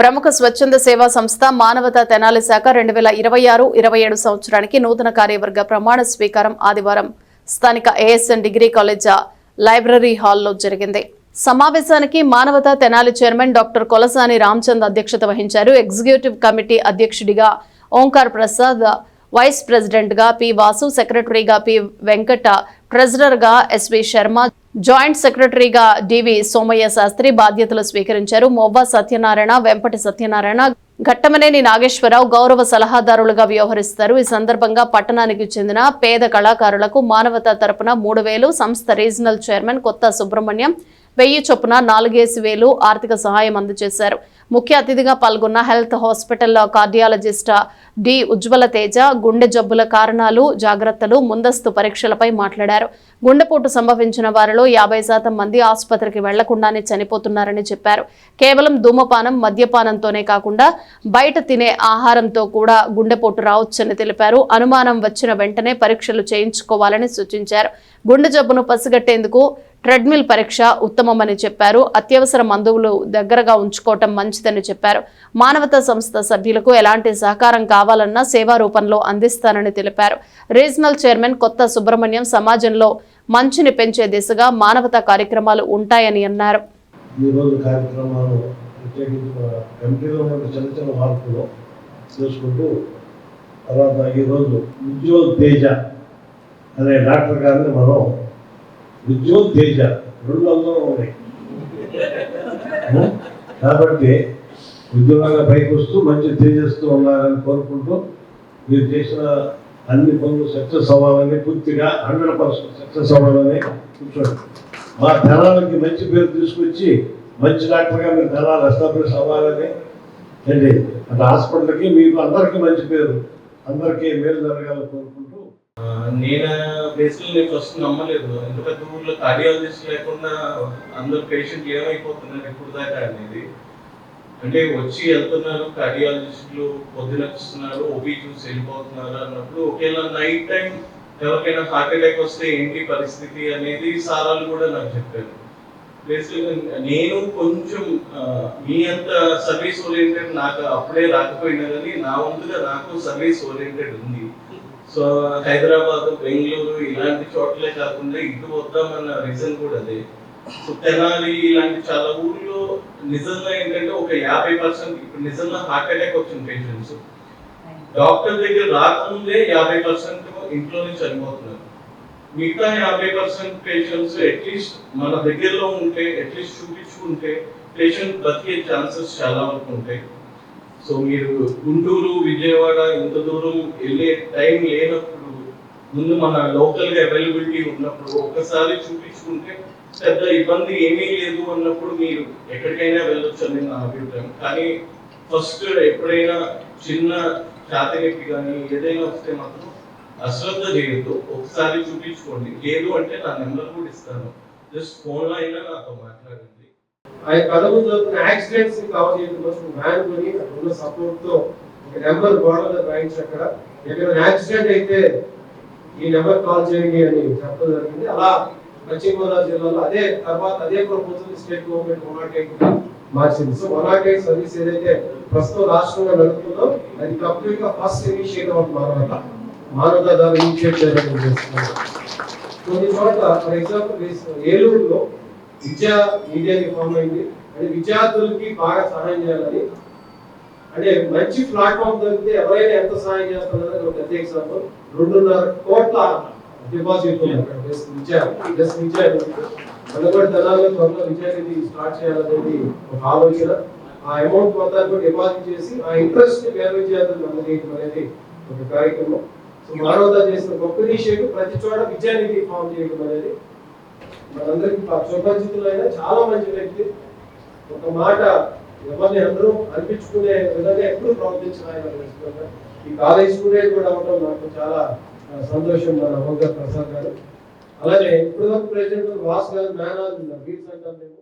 ప్రముఖ స్వచ్ఛంద సేవా సంస్థ మానవతా తెనాలి శాఖ 2026-27 సంవత్సరానికి నూతన కార్యవర్గ ప్రమాణ స్వీకారం ఆదివారం స్థానిక ఏఎస్ఎన్ డిగ్రీ కాలేజ్ లైబ్రరీ హాల్లో జరిగింది. సమావేశానికి మానవతా తెనాలి చైర్మన్ డాక్టర్ కొలసాని రామచంద్ అధ్యక్షత వహించారు. ఎగ్జిక్యూటివ్ కమిటీ అధ్యక్షుడిగా ఓంకార్ ప్రసాద్, వైస్ ప్రెసిడెంట్ గా పి వాసు, సెక్రటరీగా పి వెంకట, ట్రెజరర్ గా ఎస్వి శర్మ, జాయింట్ సెక్రటరీగా డివి సోమయ్య శాస్త్రి బాధ్యతలు స్వీకరించారు. మొవ్వ సత్యనారాయణ, వెంపటి సత్యనారాయణ, ఘట్టమనేని నాగేశ్వరరావు గౌరవ సలహాదారులుగా వ్యవహరిస్తారు. ఈ సందర్భంగా పట్టణానికి చెందిన పేద కళాకారులకు మానవతా తరపున 3,000, సంస్థ రీజనల్ చైర్మన్ కొత్త సుబ్రహ్మణ్యం 1000 చొప్పున 4,000 ఆర్థిక సహాయం అందజేశారు. ముఖ్య అతిథిగా పాల్గొన్న హెల్త్ హాస్పిటల్ కార్డియాలజిస్ట్ డి ఉజ్వల తేజ గుండె జబ్బుల కారణాలు, జాగ్రత్తలు, ముందస్తు పరీక్షలపై మాట్లాడారు. గుండెపోటు సంభవించిన వారిలో 50% మంది ఆసుపత్రికి వెళ్లకుండానే చనిపోతున్నారని చెప్పారు. కేవలం ధూమపానం, మద్యపానంతోనే కాకుండా బయట తినే ఆహారంతో కూడా గుండెపోటు రావచ్చని తెలిపారు. అనుమానం వచ్చిన వెంటనే పరీక్షలు చేయించుకోవాలని సూచించారు. గుండె జబ్బును పసిగట్టేందుకు ట్రెడ్మిల్ పరీక్ష ఉత్తమమని చెప్పారు. అత్యవసర మందువులు దగ్గరగా ఉంచుకోవటం మంచిదని చెప్పారు. మానవతా సంస్థ సభ్యులకు ఎలాంటి సహకారం కావాలన్నా సేవా రూపంలో అందిస్తానని తెలిపారు. రీజనల్ చైర్మన్ కొత్త సుబ్రహ్మణ్యం మాసంలో మంచిని పెంచే దిశగా మానవతా కార్యక్రమాలు ఉంటాయని అన్నారు. అనే డాక్టర్ గారిని మనం ఉజ్వల్ తేజ 2 అందరూ ఉన్నాయి కాబట్టి ఉద్యోగంగా పైకి వస్తూ మంచి తేజస్తో ఉన్నారని కోరుకుంటూ మీరు చేసిన అన్ని పనులు సక్సెస్ అవ్వాలని, పూర్తిగా 100% సక్సెస్ అవ్వాలని కూర్చోండి. మా తెనాలికి మంచి పేరు తీసుకొచ్చి మంచి డాక్టర్గా మీరు తెనాలి ఎస్టాబ్లిష్ అవ్వాలని అండి. అంటే హాస్పిటల్కి మీకు అందరికీ మంచి పేరు, అందరికీ మేలు జరగాలని కోరుకుంటూ. నేను బేసికలీ ఫస్ట్ నమ్మలేదు, ఎంత పెద్ద ఊర్లో కార్డియాలజిస్ట్ లేకుండా అందరు పేషెంట్ ఏమైపోతున్నారు ఇప్పుడు దాకా అనేది. అంటే వచ్చి వెళ్తున్నారు కార్డియాలజిస్టులు, పొద్దున వస్తున్నారు, ఓపీ చూసి వెళ్ళిపోతున్నారు అన్నప్పుడు ఒకేలా నైట్ టైం ఎవరికైనా హార్ట్ అటాక్ వస్తే ఏంటి పరిస్థితి అనేది సారాలు కూడా నాకు చెప్పారు. బేసికలీ నేను కొంచెం మీ అంత సర్వీస్ ఓరియంటెడ్ నాకు అప్పుడే రాకపోయినా కానీ నా వంతుగా నాకు సర్వీస్ ఓరియంటెడ్ ఉంది. సో హైదరాబాద్, బెంగళూరు ఇలాంటి చోట్లే కాకుండా ఇటు వద్దామన్న రీజన్ కూడా అదే. సో తెనాలి ఇలాంటి చాలా ఊర్లో నిజంగా ఏంటంటే ఒక 50% ఇప్పుడు నిజంగా హార్ట్ అటాక్ వచ్చిన పేషెంట్స్ డాక్టర్ దగ్గర రాకముందే 50% ఇంట్లోనే చనిపోతున్నారు. మిగతా 50% పేషెంట్స్ అట్లీస్ట్ మన దగ్గరలో ఉంటే, అట్లీస్ట్ చూపించుకుంటే పేషెంట్ బతికే ఛాన్సెస్ చాలా వరకు ఉంటాయి. సో మీరు గుంటూరు, విజయవాడ ఇంత దూరం వెళ్ళే టైం లేనప్పుడు ముందు మన లోకల్గా అవైలబిలిటీ ఉన్నప్పుడు ఒక్కసారి చూపించుకుంటే పెద్ద ఇబ్బంది ఏమీ లేదు అన్నప్పుడు మీరు ఎక్కడికైనా వెళ్ళొచ్చు అని నా అభిప్రాయం. కానీ ఫస్ట్ ఎప్పుడైనా చిన్న ఛాతీ నొప్పి కానీ ఏదైనా వస్తే మాత్రం అశ్రద్ధ చేయొద్దు, ఒకసారి చూపించుకోండి. లేదు అంటే నా నెంబర్ కూడా ఇస్తాను, జస్ట్ ఫోన్లో అయినా నాతో మాట్లాడండి. ఆ కథ ముందు యాక్సిడెంట్స్ కవర్ చేయడం కోసం వ్యాన్ కొని అక్కడ సపోర్ట్ తో ఒక నెంబర్ గోడలో రాయించి అక్కడ ఎక్కడైనా యాక్సిడెంట్ అయితే ఈ నెంబర్ కాల్ చేయండి అని చెప్పడం జరిగింది. అలా పశ్చిమ గోదావరి జిల్లాలో అదే ప్రపోజల్ స్టేట్ గవర్నమెంట్ 108 మార్చింది. సో 108 సర్వీస్ ఏదైతే ప్రస్తుతం రాష్ట్రంగా నడుపుతుందో అది కంప్లీట్ గా ఫస్ట్ ఇనిషియేటివ్ ఆఫ్ మానవతా ద్వారా ఇనిషియేట్ చేయడం చేస్తున్నారు. కొన్ని చోట్ల ఫర్ ఎగ్జాంపుల్ ఏలూరులో విద్యా మీడియాకి ఫామ్ అయింది. అంటే విద్యార్థులకి బాగా సహాయం చేయాలని, అంటే మంచి ప్లాట్ఫామ్ దొరికితే ఎవరైనా ఎంత సహాయం చేస్తున్నారని ఒక పెద్ద ఎగ్జాంపుల్ 2.5 కోట్ల డిపాజిట్ అందుకని తెలంగాణ త్వరలో విద్యానిధి స్టార్ట్ చేయాలనేది ఒక ఆలోచన. ఆ అమౌంట్ మొత్తాన్ని డిపాజిట్ చేసి ఆ ఇంట్రెస్ట్ పేద విద్యార్థులకు అందజేయడం అనేది ఒక కార్యక్రమం. సో మానవతా చేసిన గొప్ప ఇనిషియేటివ్ ప్రతి చోట విద్యానిధి ఫామ్ చేయడం అనేది మనందరికీ సుపరిచితులైన చాలా మంచి వ్యక్తి. ఒక మాట ఎవరిని అందరూ అనిపించుకునే విధంగా ఎప్పుడు ప్రవర్తించిన ఆయన ఈ కాలేజ్ స్టూడెంట్ కూడా అవడం నాకు చాలా సంతోషం. మన ఓంకార్ ప్రసాద్ గారు, అలాగే ఇప్పుడు ప్రెసిడెంట్ వాస్ గారు, మ్యాన్ ఆన్ వీల్స్ అంటాం మేము.